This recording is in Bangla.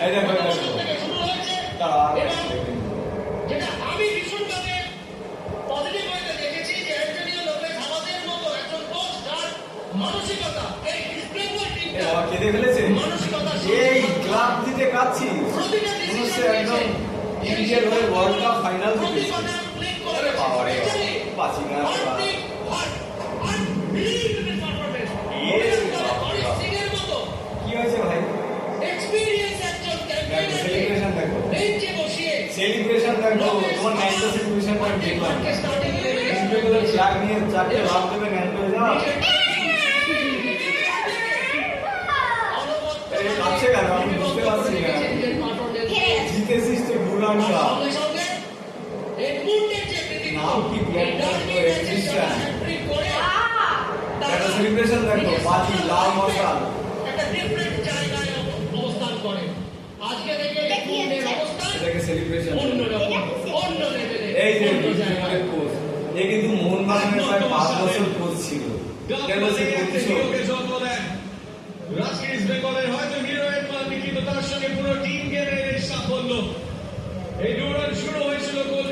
এই দেখো থেকে শুরু হয়েছে যেটা আমি ভীষণভাবে পজিটিভ ওয়েতে দেখেছি যে অ্যান্টোনিও লোপেজ আমাদের মতো একজন কোচ যার মানসিকতা এই ইস্ট বেঙ্গল টিমটা কেঁদে ফেলেছে মানসিকতা এই ক্লাব দিতে কাচ্ছি প্রতিটা মনে হচ্ছে ডিসিশন একদম ইন্ডিয়ার হয়ে ওয়ার্ল্ড কাপ ফাইনাল দিতে প্রতিটা ক্লিক করে বাবারে পাঁচি না আনবিলিভেবল পারফরম্যান্স সিংয়ের মতো কি হয়েছে ভাই এক্সপেরিয়েন্স একজন সেলিব্রেশন দেখো বেঞ্চে বসিয়ে সেলিব্রেশন দেখো তোমার ন্যান্টো সেলিব্রেশন দেখলাম ইন্ডিয়ার ফ্ল্যাগ নিয়ে চারটে লাভ দেবে ন্যান্টো যা কাছে কেন আমি বুঝতে পারছি না জিতেছিস তো ডুরান্ডা নাম কি ক্রিস্টিয়ান একটা সেলিব্রেশন দেখো বাজি লাল মশাল একটা ডিফারেন্ট জায়গায় অবস্থান করে আজকে দেখে এডমন্ডের অবস্থান এটাকে সেলিব্রেশন অন্য লেভেলে এই যে আমাদের কোচ এ কিন্তু মোহনবাগানের প্রায় 5 বছর কোচ ছিল কেন সে আজকে ইস্ট বেঙ্গলের হয়তো হিরোয়ের মান কিন্তু তার সঙ্গে পুরো টিম গেমের সাফল্য এই ডুরান্ড শুরু হয়েছিল গোল